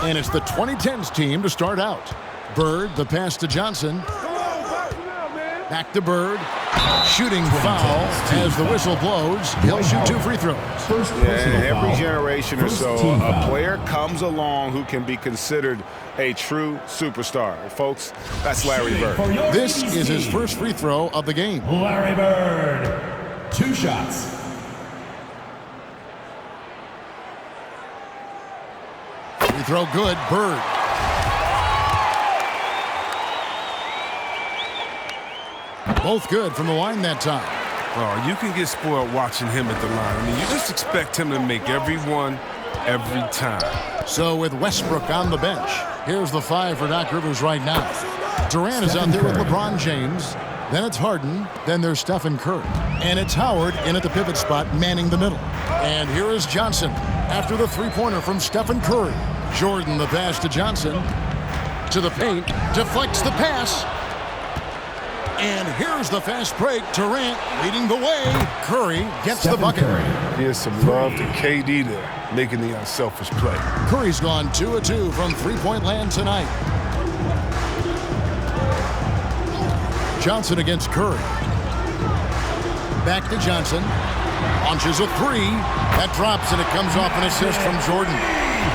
And it's the 2010s team to start out. Bird, the pass to Johnson. Back to Bird. Shooting foul as the whistle blows. He'll shoot 2 free throws. Every generation or so, a player comes along who can be considered a true superstar. Folks, that's Larry Bird. This is his first free throw of the game. Larry Bird, 2 shots. Free throw good, Bird. Both good from the line that time. Oh, you can get spoiled watching him at the line. I mean, you just expect him to make every one, every time. So with Westbrook on the bench, here's the 5 for Doc Rivers right now. Durant is out there with LeBron James. Then it's Harden. Then there's Stephen Curry. And it's Howard in at the pivot spot, manning the middle. And here is Johnson after the three-pointer from Stephen Curry. Jordan, the pass to Johnson. To the paint. Deflects the pass. And here's the fast break. Durant leading the way. Curry gets the bucket. Here's some love to KD there, making the unselfish play. Curry's gone 2 of 2 from three-point land tonight. Johnson against Curry. Back to Johnson. Launches a 3. That drops and it comes off an assist from Jordan.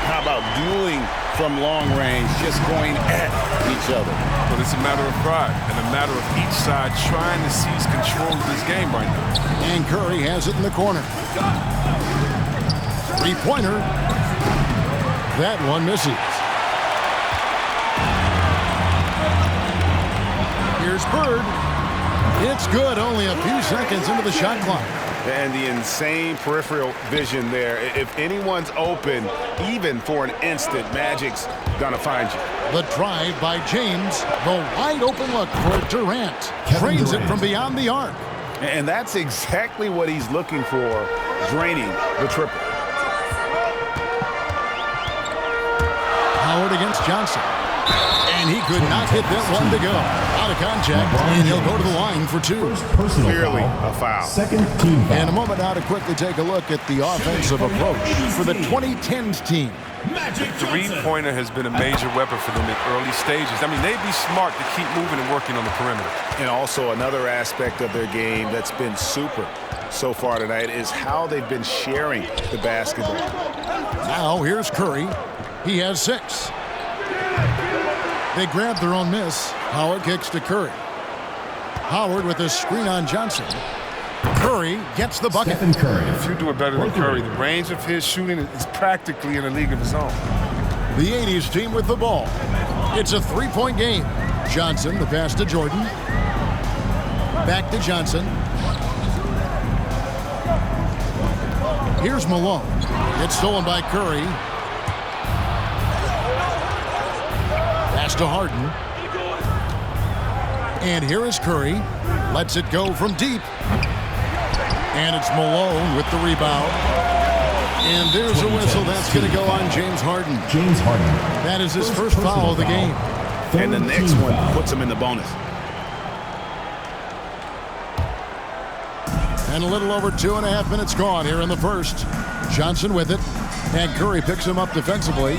How about dueling from long range, just going at each other? But it's a matter of pride and a matter of each side trying to seize control of this game right now. And Curry has it in the corner. Three-pointer. That one misses. Here's Bird. It's good, only a few seconds into the shot clock. And the insane peripheral vision there. If anyone's open, even for an instant, Magic's gonna find you. The drive by James. The wide open look for Durant. Drains it from beyond the arc. And that's exactly what he's looking for, draining the triple. Howard against Johnson. And he could not hit that one to go. Out of contact, and he'll go to the line for 2. Clearly a foul. Second team foul. And a moment now to quickly take a look at the offensive approach for the 2010s team. Three-pointer has been a major weapon for them in early stages. I mean, they'd be smart to keep moving and working on the perimeter. And also another aspect of their game that's been super so far tonight is how they've been sharing the basketball. Now here's Curry. He has 6. They grab their own miss. Howard kicks to Curry. Howard with a screen on Johnson. Curry gets the bucket. Stephen Curry. If you do it better than Curry, the range of his shooting is practically in a league of his own. The 80s team with the ball. It's a 3-point game. Johnson, the pass to Jordan. Back to Johnson. Here's Malone. It's stolen by Curry. Pass to Harden. And here is Curry. Lets it go from deep. And it's Malone with the rebound. And there's a whistle. That's going to go on James Harden. James Harden. That is his first foul of the game. And the next one puts him in the bonus. And a little over 2.5 minutes gone here in the first. Johnson with it. And Curry picks him up defensively.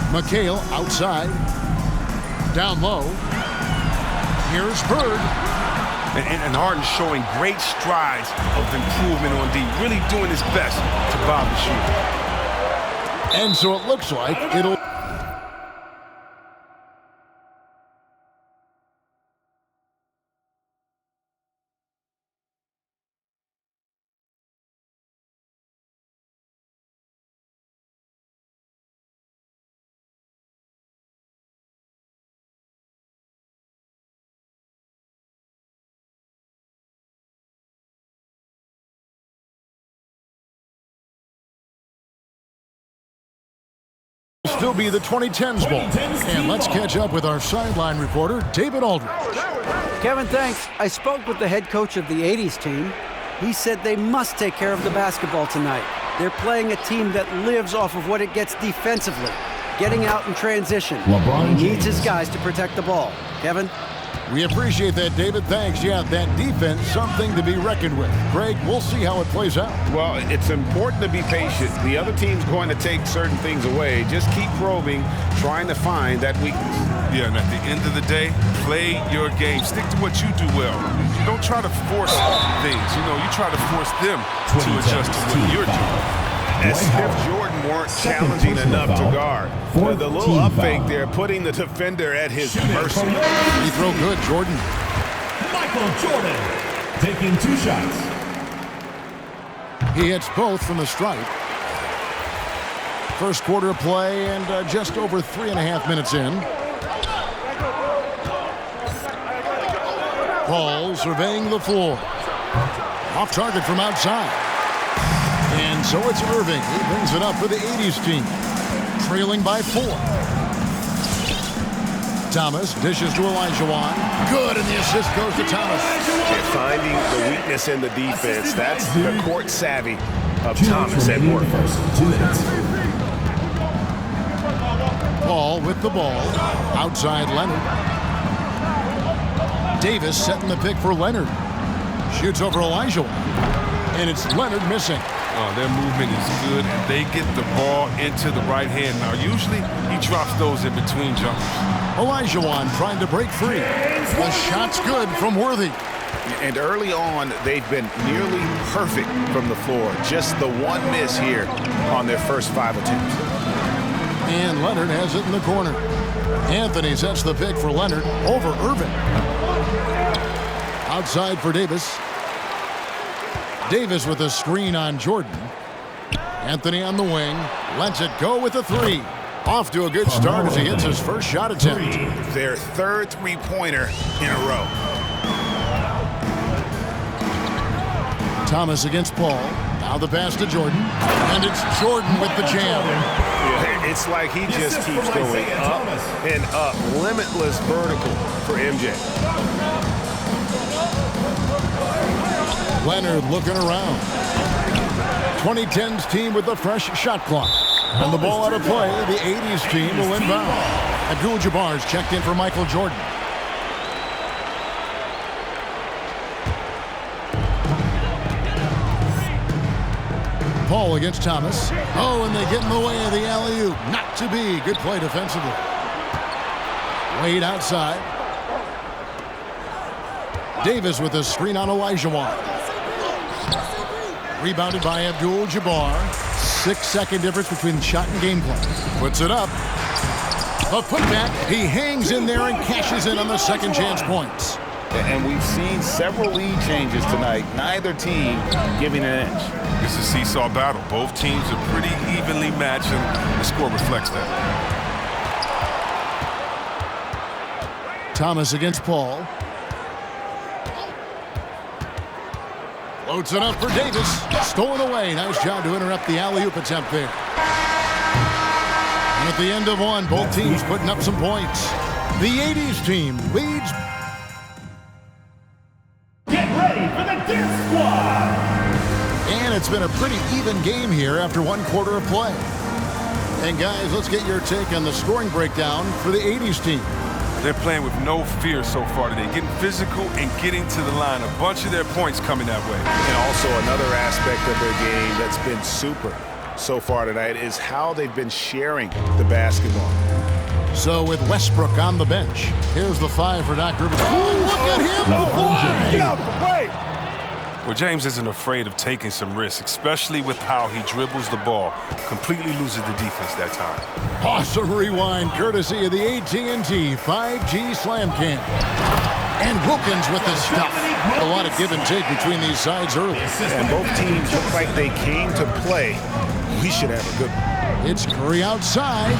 McHale outside. Down low. Here's Bird. And Harden showing great strides of improvement on D, really doing his best to bob the shooter. And so it looks like it'll... still be the 2010s ball. And let's catch up with our sideline reporter, David Aldridge. Kevin, thanks. I spoke with the head coach of the 80s team. He said they must take care of the basketball tonight. They're playing a team that lives off of what it gets defensively, getting out in transition. LeBron He needs James. his guys to protect the ball. Kevin? We appreciate that, David. Thanks. Yeah, that defense, something to be reckoned with. Greg, we'll see how it plays out. Well, it's important to be patient. The other team's going to take certain things away. Just keep probing, trying to find that weakness. Yeah, and at the end of the day, play your game. Stick to what you do well. Don't try to force things. You try to force them to adjust to what you're doing. As if Jordan weren't challenging enough to guard. The little up fake there, putting the defender at his mercy. He throw good, Jordan. Michael Jordan taking 2 shots. He hits both from the stripe. First quarter of play and just over 3.5 minutes in. Paul surveying the floor. Off target from outside. And so it's Irving. He brings it up for the 80s team. Trailing by 4. Thomas dishes to Olajuwon. Good, and the assist goes to Thomas. And finding the weakness in the defense. That's the court savvy of Thomas at work. Paul with the ball. Outside Leonard. Davis setting the pick for Leonard. Shoots over Olajuwon. And it's Leonard missing. Their movement is good, and they get the ball into the right hand. Now, usually, he drops those in between jumpers. Olajuwon trying to break free. The shot's good from Worthy. And early on, they've been nearly perfect from the floor. Just the one miss here on their first 5 attempts. And Leonard has it in the corner. Anthony sets the pick for Leonard over Irving. Outside for Davis. Davis with a screen on Jordan. Anthony on the wing. Lets it go with a 3. Off to a good start as he hits his first shot attempt. Their third three-pointer in a row. Thomas against Paul. Now the pass to Jordan. And it's Jordan with the jam. Yeah, it's like he just keeps going up and up. Limitless vertical for MJ. Leonard looking around. 2010's team with the fresh shot clock. And the ball out of play, the 80s team will inbound. Abdul-Jabbar's checked in for Michael Jordan. Paul against Thomas. Oh, and they get in the way of the alley-oop. Not to be. Good play defensively. Wade outside. Davis with a screen on Olajuwon. Rebounded by Abdul-Jabbar. 6-second difference between shot and game play. Puts it up. A putback. He hangs in there and cashes in on the second chance points. And we've seen several lead changes tonight. Neither team giving an inch. It's a seesaw battle. Both teams are pretty evenly matched, and the score reflects that. Thomas against Paul. Floats it up for Davis. Stolen away. Nice job to interrupt the alley-oop attempt there. And at the end of one, both teams putting up some points. The 80s team leads. Get ready for the Dance Squad! And it's been a pretty even game here after 1 quarter of play. And guys, let's get your take on the scoring breakdown for the 80s team. They're playing with no fear so far today, getting physical and getting to the line. A bunch of their points coming that way. And also another aspect of their game that's been super so far tonight is how they've been sharing the basketball. So with Westbrook on the bench, here's the 5 for Doc Rivers. Oh, look at him! Get out the way! Well, James isn't afraid of taking some risks, especially with how he dribbles the ball. Completely loses the defense that time. Awesome rewind, courtesy of the AT&T 5G Slam Cam. And Wilkins with the stuff. A lot of give and take between these sides early. And both teams look like they came to play. We should have a good one. It's Curry outside.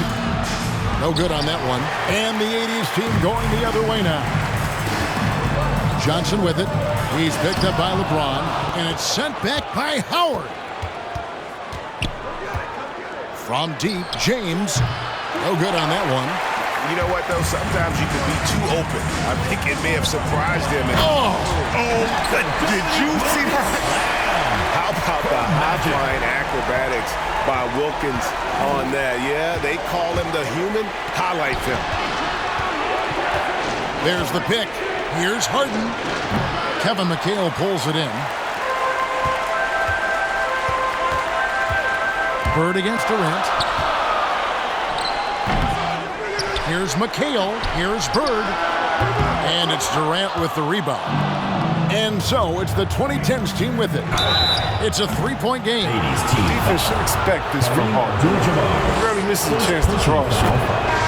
No good on that one. And the 80s team going the other way now. Johnson with it. He's picked up by LeBron. And it's sent back by Howard. From deep, James. No good on that one. You know what, though? Sometimes you can be too open. I think it may have surprised him. Oh, good. Did you see that? How about the high-flying acrobatics by Wilkins on that? Yeah, they call him the human highlight film. there's the pick. Here's Harden. Kevin McHale pulls it in. Bird against Durant. Here's McHale. Here's Bird. And it's Durant with the rebound. And so it's the 2010s team with it. It's a three-point game. Defense should expect this from Harden. He rarely misses a chance to draw a shot.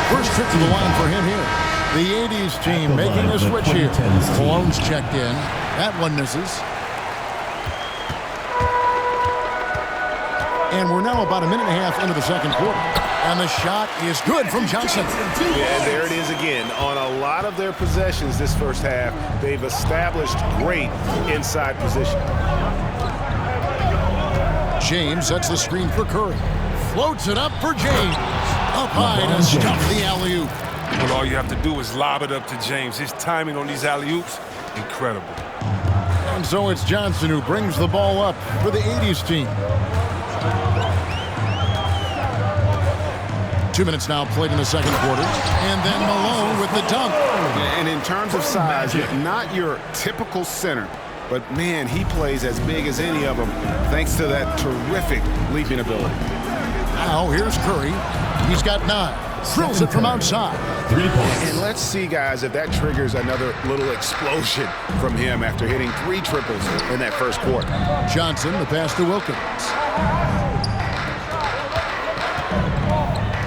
First trip to the line for him here. The 80s team making a switch here. Malone's checked in. That one misses. And we're now about a minute and a half into the second quarter. And the shot is good from Johnson. Yeah, there it is again. On a lot of their possessions this first half, they've established great inside position. James sets the screen for Curry. Floats it up for James. Up high to stuff the alley-oop. Well, all you have to do is lob it up to James. His timing on these alley-oops, incredible. And so it's Johnson who brings the ball up for the 80s team. 2 minutes now played in the second quarter. And then Malone with the dunk. And in terms of size, not your typical center. But, man, he plays as big as any of them thanks to that terrific leaping ability. Now here's Curry. He's got 9. Drills it from outside. 3 points. And let's see, guys, if that triggers another little explosion from him after hitting 3 triples in that first quarter. Johnson, the pass to Wilkins.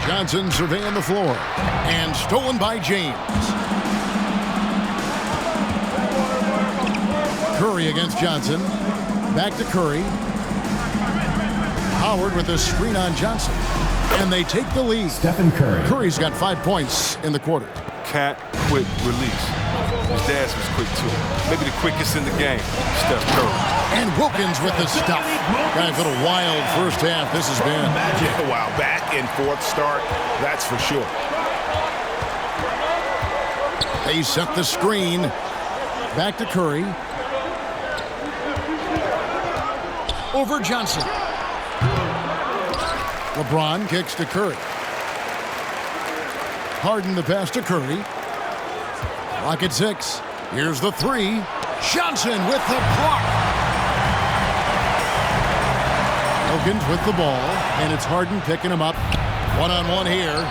Johnson surveying the floor. And stolen by James. Curry against Johnson. Back to Curry. Howard with a screen on Johnson. And they take the lead. Stephen Curry. Curry's got 5 points in the quarter. Cat quick release. His dash was quick too. Maybe the quickest in the game. Steph Curry. And Wilkins with the stuff. Guys, what a wild first half this has been. Wow, back and forth start, that's for sure. They set the screen. Back to Curry. Over Johnson. LeBron kicks to Curry. Harden the pass to Curry. Clock at 6. Here's the 3. Johnson with the block. Wilkins with the ball, and it's Harden picking him up. One-on-one here.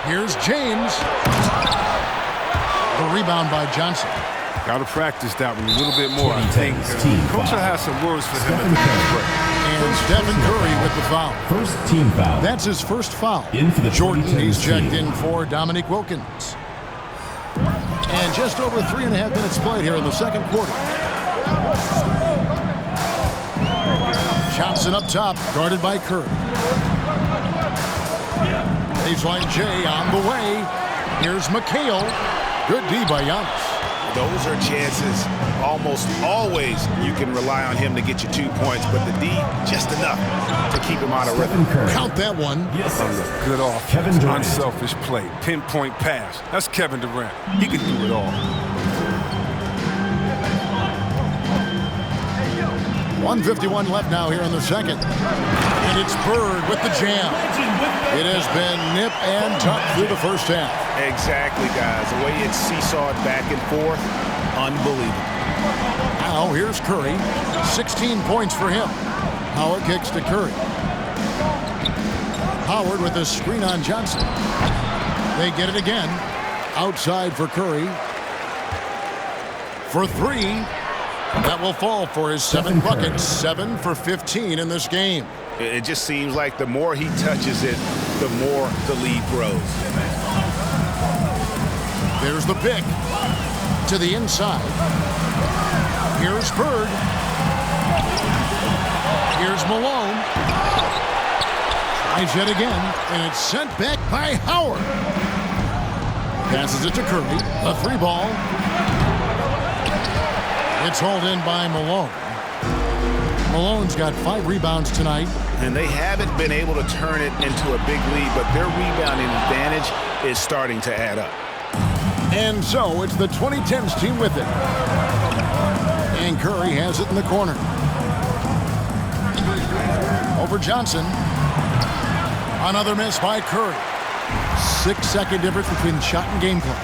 Here's James. The rebound by Johnson. Got to practice that one a little bit more, I think. Coach will have some words for him at the next break. And Stephen Curry with the foul. First team foul. That's his first foul. In for the Jordan, 2010 he's checked team. in for Dominique Wilkins. And just over 3.5 minutes played here in the second quarter. Johnson up top, guarded by Curry. Baseline J on the way. Here's McHale. Good D by Giannis. Those are chances. Almost always you can rely on him to get you 2 points, but the D, just enough to keep him out of rhythm. Count that one. Yes, Good offense, Kevin Durant. unselfish play, pinpoint pass. That's Kevin Durant. He can do it all. 1:51 left now here in the second. And it's Bird with the jam. It has been nip and tuck through the first half. Exactly, guys. The way it's seesawed back and forth, unbelievable. Now here's Curry. 16 points for him. Howard kicks to Curry. Howard with a screen on Johnson. They get it again. Outside for Curry. For 3. That will fall for his 7 buckets. 7 for 15 in this game. It just seems like the more he touches it, the more the lead grows. There's the pick. To the inside. Here's Bird. Here's Malone. Tries yet again, and it's sent back by Howard. Passes it to Curry. A 3 ball. It's hauled in by Malone. Malone's got 5 rebounds tonight. And they haven't been able to turn it into a big lead, but their rebounding advantage is starting to add up. And so it's the 2010s team with it. And Curry has it in the corner. Over Johnson. Another miss by Curry. 6-second difference between shot and game clock.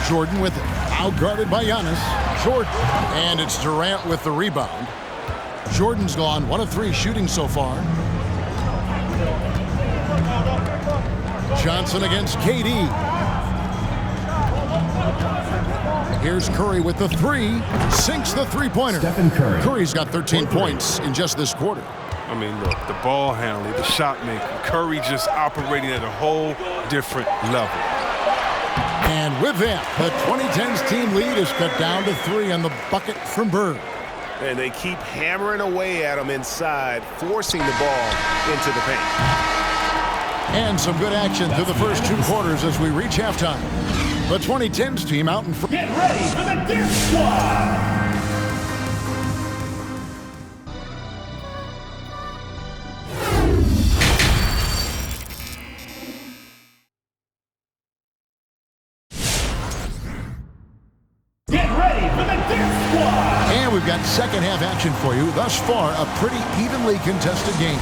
Jordan with it. Outguarded by Giannis. Jordan. And it's Durant with the rebound. Jordan's gone 1 of 3 shooting so far. Johnson against KD. Here's Curry with the 3. Sinks the three-pointer. Stephen Curry. Curry's got 13 points in just this quarter. I mean, look, the ball handling, the shot making. Curry just operating at a whole different level. And with that, the 2010s team lead is cut down to 3 on the bucket from Bird. And they keep hammering away at him inside, forcing the ball into the paint. And some good action through the first 2 quarters as we reach halftime. The 2010s team out in front. Get ready for the Dip Squad. And we've got second half action for you. Thus far, a pretty evenly contested game.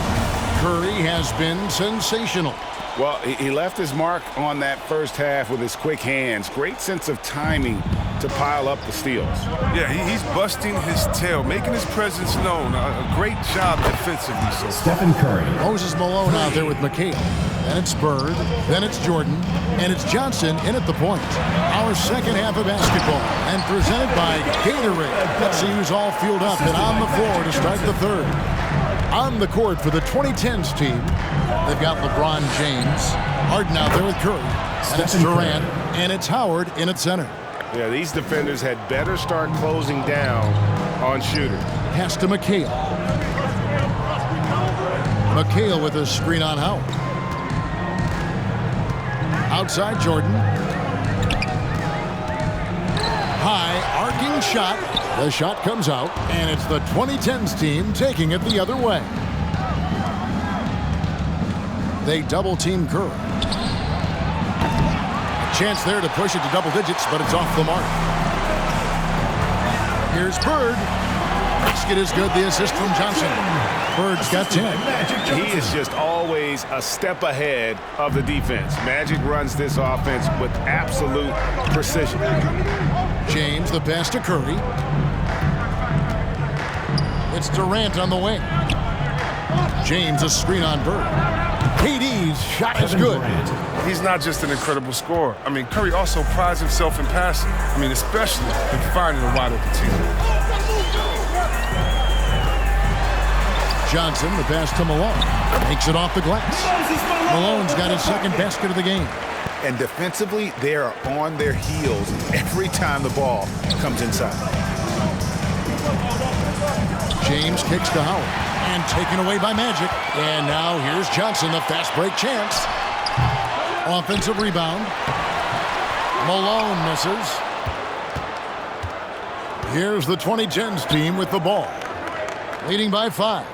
Curry has been sensational. Well, he left his mark on that first half with his quick hands. Great sense of timing to pile up the steals. Yeah, he's busting his tail, making his presence known. A great job defensively so far. Stephen Curry. Moses Malone out there with McHale. Then it's Bird. Then it's Jordan. And it's Johnson in at the point. Our second half of basketball. And presented by Gatorade. Let's see who's all fueled up and on the floor to start the third. On the court for the 2010s team, they've got LeBron James. Harden out there with Curry. And it's Durant. And it's Howard in at center. Yeah, these defenders had better start closing down on shooter. Pass to McHale. McHale with a screen on Howard. Outside Jordan. High arcing shot. The shot comes out, and it's the 2010s team taking it the other way. They double-team Curry. Chance there to push it to double digits, but it's off the mark. Here's Bird. Basket is good. The assist from Johnson. Bird's got 10. He is just always a step ahead of the defense. Magic runs this offense with absolute precision. James, the pass to Curry. It's Durant on the wing. James, a screen on Bird. KD's shot is good. He's not just an incredible scorer. I mean, Curry also prides himself in passing. I mean, especially in finding a wide open teammate. Johnson, the pass to Malone. Makes it off the glass. Malone's got his second basket of the game. And defensively, they are on their heels every time the ball comes inside. James kicks to Howard. And taken away by Magic. And now here's Johnson, the fast break chance. Offensive rebound. Malone misses. Here's the 2010s team with the ball. Leading by 5.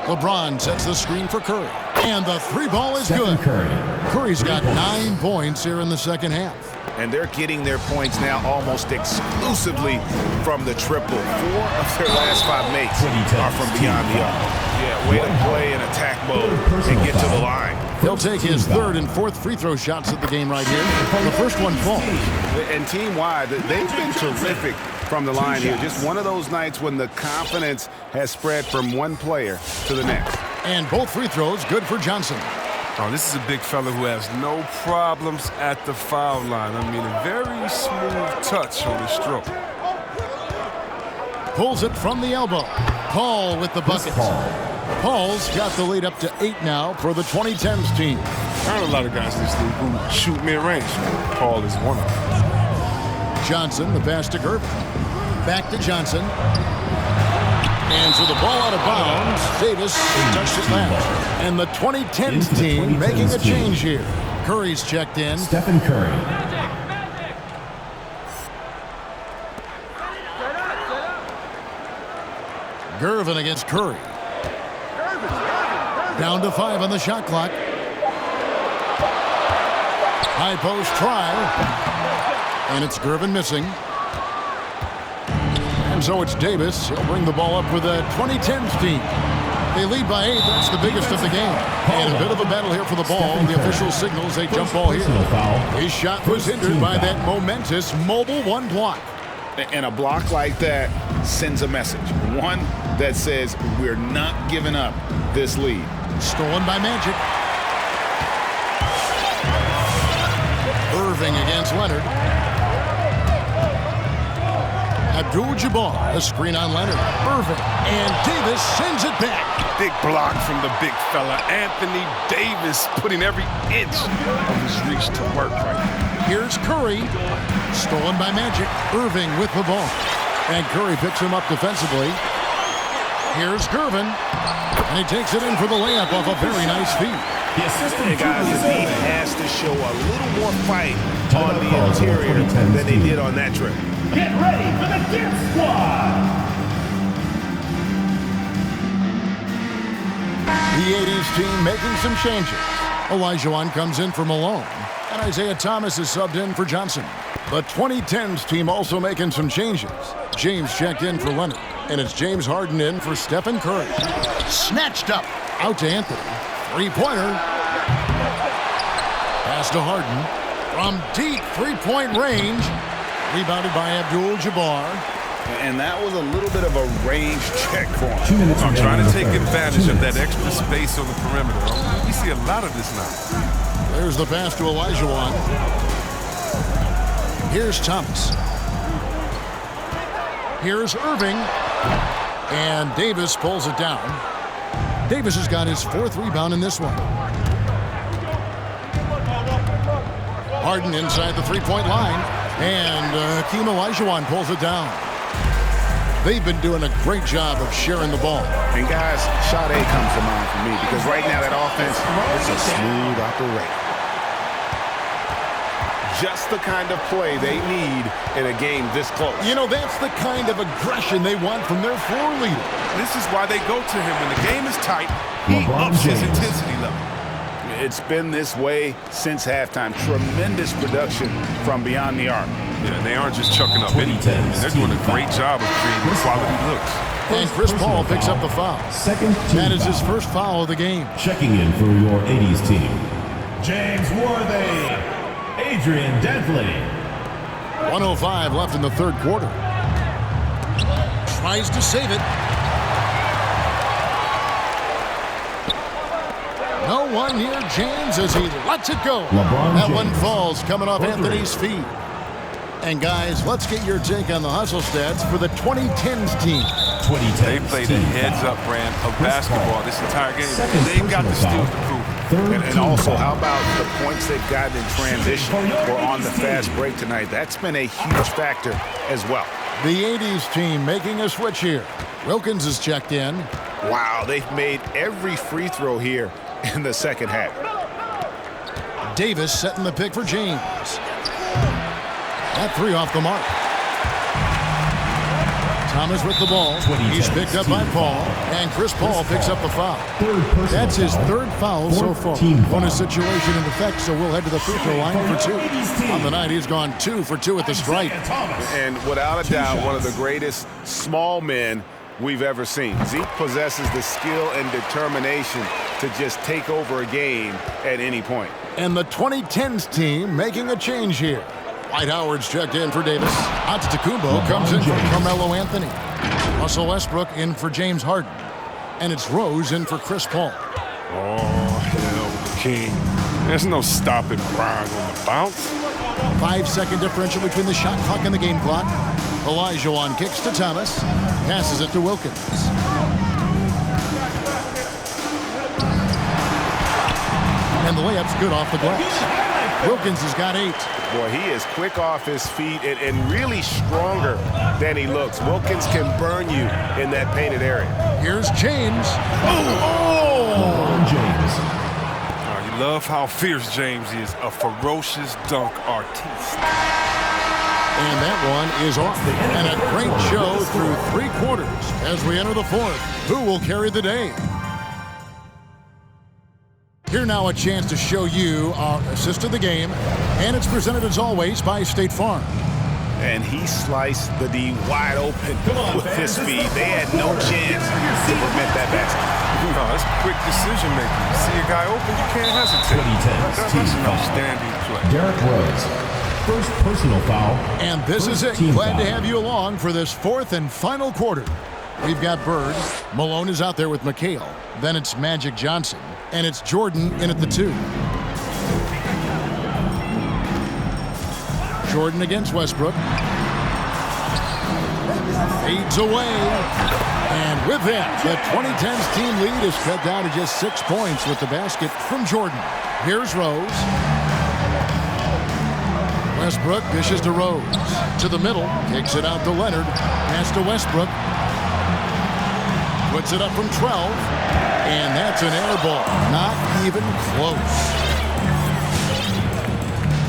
LeBron sets the screen for Curry. And the 3 ball is good. Curry's got 9 points here in the second half. And they're getting their points now almost exclusively from the triple. 4 of their last 5 makes are from beyond the arc. Yeah, way to play in attack mode and get to the line. He'll take his 3rd and 4th free throw shots at the game right here. The first one falls. And team-wide, they've been terrific from the line here. Just one of those nights when the confidence has spread from one player to the next. And both free throws good for Johnson. Oh, this is a big fella who has no problems at the foul line. I mean, a very smooth touch on the stroke. Pulls it from the elbow. Paul with the bucket. Paul's got the lead up to 8 now for the 2010s team. There aren't a lot of guys in this league who shoot mid-range. Paul is one of them. Johnson, the pass to Gervin. Back to Johnson. And so the ball out of bounds. Davis touched it last. And the 2010s team making a change here. Curry's checked in. Stephen Curry. Gervin against Curry. Down to 5 on the shot clock. High post try. And it's Gervin missing. And so it's Davis. He'll bring the ball up with the 2010s team. They lead by 8. That's the biggest of the game. And a bit of a battle here for the ball. The official signals a jump ball here. His shot was hindered by that momentous mobile one block. And a block like that sends a message. One that says we're not giving up this lead. Stolen by Magic. Irving against Leonard. Abdul-Jabbar, a screen on Leonard. Irving, and Davis sends it back. Big block from the big fella. Anthony Davis putting every inch of his reach to work right now. Here's Curry. Stolen by Magic. Irving with the ball. And Curry picks him up defensively. Here's Gervin. And he takes it in for the layup off a very nice feed. Hey guys, the team has to show a little more fight on the interior than they did on that trip. Get ready for the Dip Squad. The 80s team making some changes. Olajuwon comes in for Malone, and Isaiah Thomas is subbed in for Johnson. The 2010s team also making some changes. James checked in for Leonard, and it's James Harden in for Stephen Curry. Snatched up. Out to Anthony. Three-pointer. Pass to Harden. From deep three-point range. Rebounded by Abdul-Jabbar. And that was a little bit of a range check for him. I'm trying to take advantage of that extra space on the perimeter. We see a lot of this now. There's the pass to Olajuwon. Here's Thomas. Here's Irving. And Davis pulls it down. Davis has got his 4th rebound in this one. Harden inside the three-point line. And Hakeem Olajuwon pulls it down. They've been doing a great job of sharing the ball. And guys, Sade comes to mind for me because right now that offense is a smooth operator. Just the kind of play they need in a game this close. You know, that's the kind of aggression they want from their floor leader. This is why they go to him. When the game is tight, he ups his intensity level. It's been this way since halftime. Tremendous production from beyond the arc. Yeah, they aren't just chucking up anything. They're doing a great job of creating quality looks. And Chris Paul picks up the foul. That is his first foul of the game. Checking in for your 80s team, James Worthy, Adrian Dentley. 1:05 left in the third quarter. Tries to save it. No one near James as he lets it go. That one falls coming off Anthony's feet. And guys, let's get your take on the hustle stats for the 2010s team. They played a heads-up brand of basketball this entire game. They've got the steals to prove it. And also, how about the points they've gotten in transition or on the fast break tonight? That's been a huge factor as well. The 80s team making a switch here. Wilkins is checked in. Wow, they've made every free throw here in the second half. Davis setting the pick for James. That three off the mark. Thomas with the ball. He's picked up by Paul, and Chris Paul picks up the foul. That's his 3rd foul so far. Bonus situation in effect, so we'll head to the free throw line for 2. On the night, he's gone 2 for 2 at the stripe. And without a doubt, one of the greatest small men we've ever seen. Zeke possesses the skill and determination to just take over a game at any point. And the 2010s team making a change here. Dwight Howard's checked in for Davis. Antetokounmpo comes in for Carmelo Anthony. Russell Westbrook in for James Harden. And it's Rose in for Chris Paul. Oh, hell, King. There's no stopping Bron on the bounce. 5-second differential between the shot clock and the game clock. Olajuwon kicks to Thomas. Passes it to Wilkins. And the layup's good off the glass. Wilkins has got 8. Boy, he is quick off his feet and really stronger than he looks. Wilkins can burn you in that painted area. Here's James. LeBron James. You love how fierce James is, a ferocious dunk artiste. And that one is off. And a great show through 3 quarters as we enter the 4th. Who will carry the day? Here now a chance to show you our assist of the game, and it's presented as always by State Farm. And he sliced the D wide open with his feet. They had no chance to prevent that basket. No, it's quick decision making. You see a guy open, you can't hesitate. 2010's That's team an foul. outstanding play. Derek Rose. First personal foul. And this is it. Team Glad to foul. have you along for this fourth and final quarter. We've got Bird. Malone is out there with McHale. Then it's Magic Johnson. And it's Jordan in at the 2. Jordan against Westbrook. Fades away. And with that, the 2010's team lead is cut down to just 6 points with the basket from Jordan. Here's Rose. Westbrook dishes to Rose. To the middle. Takes it out to Leonard. Pass to Westbrook. Puts it up from 12. And that's an air ball. Not even close.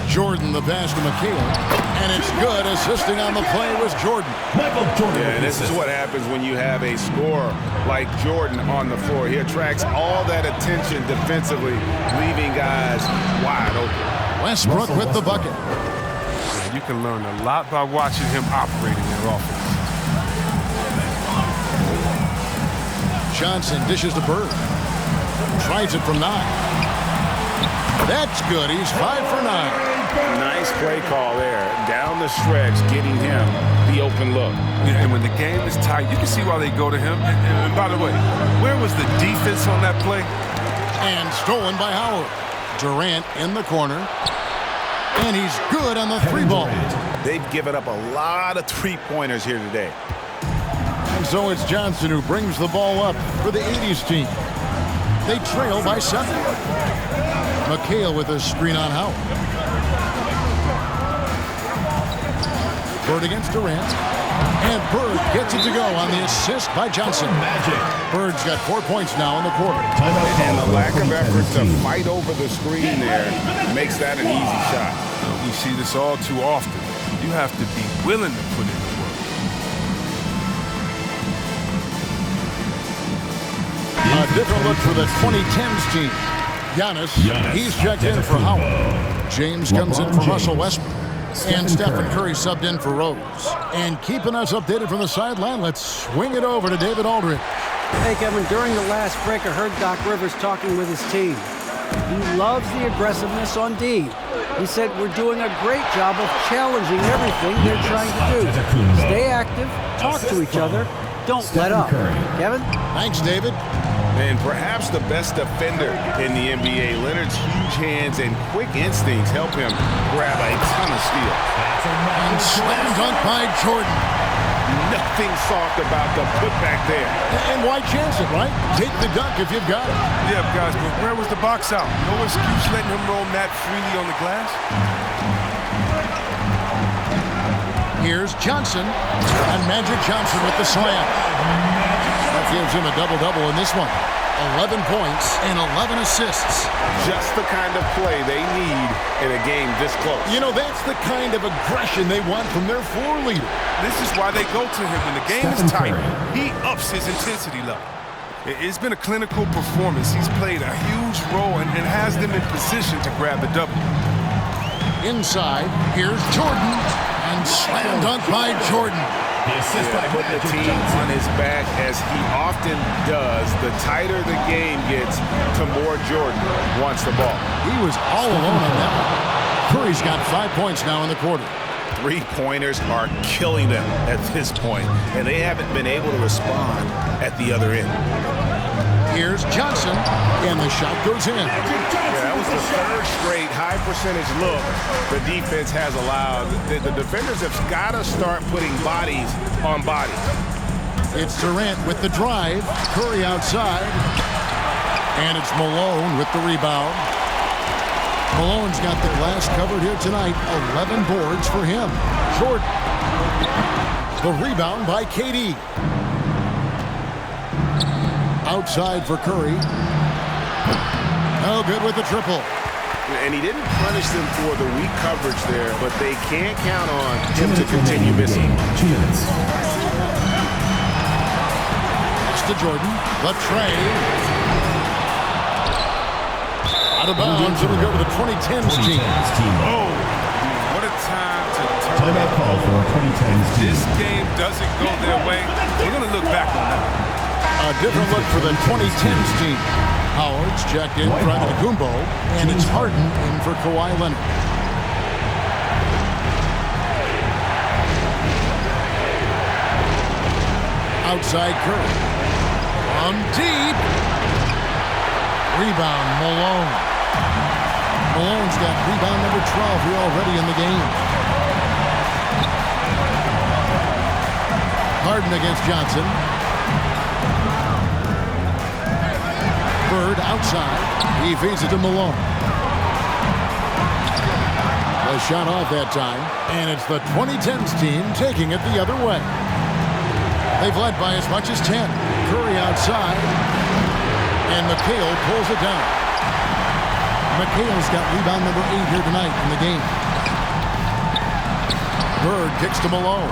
Jordan the pass to McHale. And it's good. Assisting on the play was Jordan. Michael Jordan. Yeah, and this is what happens when you have a scorer like Jordan on the floor. He attracts all that attention defensively, leaving guys wide open. Westbrook with the bucket. You can learn a lot by watching him operating their offense. Johnson dishes to Bird. Tries it from 9. That's good. He's 5 for 9. Nice play call there. Down the stretch, getting him the open look. Yeah, and when the game is tight, you can see why they go to him. And by the way, where was the defense on that play? And stolen by Howard. Durant in the corner. And he's good on the 3 ball. They've given up a lot of three-pointers here today. And so it's Johnson who brings the ball up for the 80s team. They trail by 7. McHale with a screen on Howard. Bird against Durant. And Bird gets it to go on the assist by Johnson. Magic. Bird's got 4 points now in the quarter. And the lack of effort to fight over the screen there makes that an easy shot. We see this all too often. You have to be willing to put in the work. A different look for the 2010s team. Giannis, he's checked in for Howard. James comes in for Russell Westbrook. And Stephen Curry subbed in for Rose. And keeping us updated from the sideline, let's swing it over to David Aldridge. Hey, Kevin, during the last break, I heard Doc Rivers talking with his team. He loves the aggressiveness on D. He said, we're doing a great job of challenging everything they're trying to do. Stay active, talk to each other, don't let up. Kevin? Thanks, David. And perhaps the best defender in the NBA, Leonard's huge hands and quick instincts help him grab a ton of steals. And slam dunk by Jordan. Nothing soft about the putback there. And why chance it, right? Take the dunk if you've got it. Yeah, guys, but where was the box out? No excuse letting him roam that freely on the glass. Here's Johnson. And Magic Johnson with the slam. That gives him a double-double in this one. 11 points and 11 assists. Just the kind of play they need in a game this close. You know, that's the kind of aggression they want from their floor leader. This is why they go to him when the game is tight. He ups his intensity level. It's been a clinical performance. He's played a huge role and has them in position to grab the double. Inside, here's Jordan. And slam dunk by Jordan. Put the team on his back as he often does. The tighter the game gets, the more Jordan wants the ball. He was all alone on that one. Curry's got 5 points now in the quarter. Three-pointers are killing them at this point, and they haven't been able to respond at the other end. Here's Johnson, and the shot goes in. Yeah, that was the third straight high-percentage look the defense has allowed. The defenders have got to start putting bodies on bodies. It's Durant with the drive. Curry outside. And it's Malone with the rebound. Malone's got the glass covered here tonight. 11 boards for him. Jordan. The rebound by KD. Outside for Curry. No good with the triple. And he didn't punish them for the weak coverage there, but they can't count on him to continue missing. 2 minutes. It's to Jordan. The tray. Out of bounds. It'll go to the 2010s team. Oh, what a time to turn Timeout call for 2010's team. This game doesn't go their way, we're going to look back on that. A different look for the 2010s team. Howard's checked in front of Kumbo, and it's Harden in for Kawhi Leonard. Outside Curry. From deep. Rebound, Malone. Malone's got rebound number 12 here already in the game. Harden against Johnson. Bird outside. He feeds it to Malone. The shot off that time, and it's the 2010s team taking it the other way. They've led by as much as 10. Curry outside, and McHale pulls it down. McHale's got rebound number 8 here tonight in the game. Bird kicks to Malone.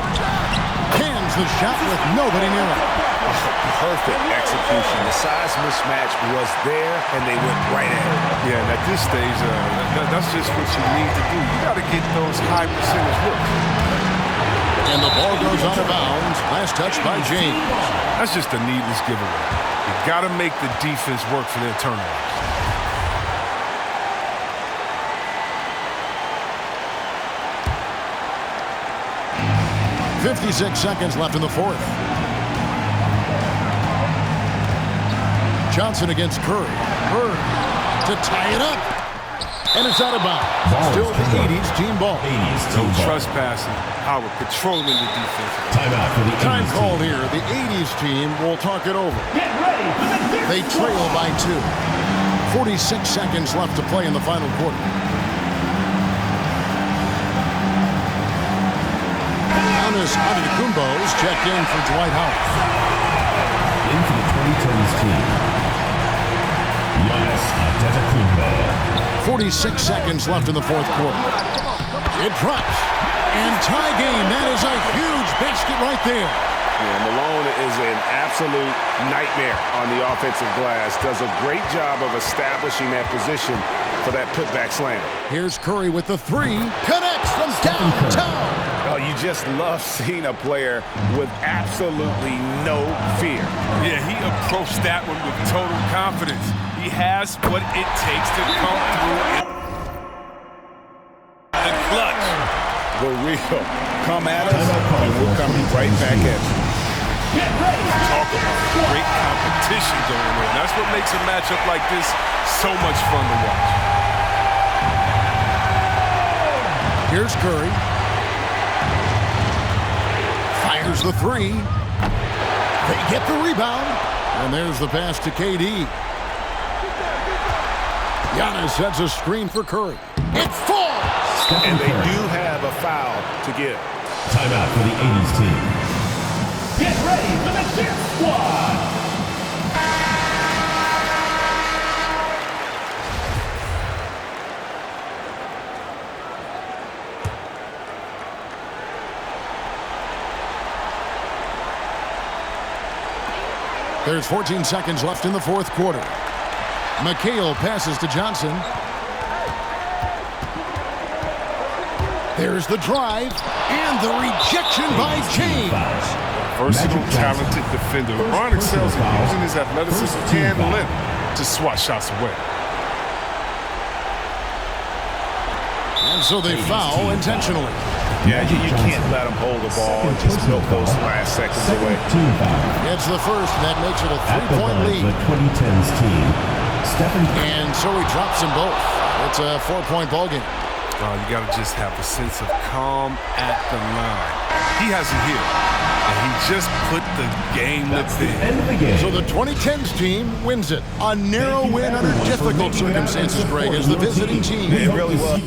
Cans the shot with nobody near it. Perfect execution. The size mismatch was there, and they went right at it. Yeah, and at this stage, that's just what you need to do. You got to get those high percentage looks. And the ball goes out of bounds. Last touch by James. That's just a needless giveaway. You got to make the defense work for their turnovers. .56 seconds left in the fourth. Johnson against Curry. Bird to tie it up. And it's out of bounds. Still the 80s team ball. No trespassing. Howard controlling the defense. Timeout for the Time 80s called team. here. The 80s team will talk it over. Get ready for the dip They trail by 2. 46 seconds left to play in the final quarter. Giannis Antetokounmpo's checked in for Dwight Howard. In for the 2010's team. Giannis Antetokounmpo. 46 seconds left in the fourth quarter. It drops. And tie game. That is a huge basket right there. Yeah, Malone is an absolute nightmare on the offensive glass. Does a great job of establishing that position for that putback slam. Here's Curry with the 3. Connects from downtown. Oh, you just love seeing a player with absolutely no fear. Yeah, he approached that one with total confidence. He has what it takes to come through in the clutch. The real. Come at us, and we're coming right back at you. Get ready. Talk about great competition going on. That's what makes a matchup like this so much fun to watch. Here's Curry. Fires the 3. They get the rebound. And there's the pass to KD. Giannis sets a screen for Curry. It falls! And they do have a foul to give. Timeout for the 80s team. Get ready for the dip squad. There's 14 seconds left in the fourth quarter. McHale passes to Johnson. There's the drive and the rejection by James. Versatile, talented defender. LeBron excels in using his athleticism and length to swat shots away. And so they foul intentionally. Yeah, you can't let them hold the ball and just milk those last seconds away. Team foul. It's the first, and that makes it a At the three-point line, lead. the 2010's team. Stephen Curry. And so he drops them both. It's a 4-point ball game. You got to just have a sense of calm at the line. He has it here, and he just put the game to bed. End of the game. So the 2010s team wins it. A narrow win under difficult circumstances, Greg, as the visiting team. It really was.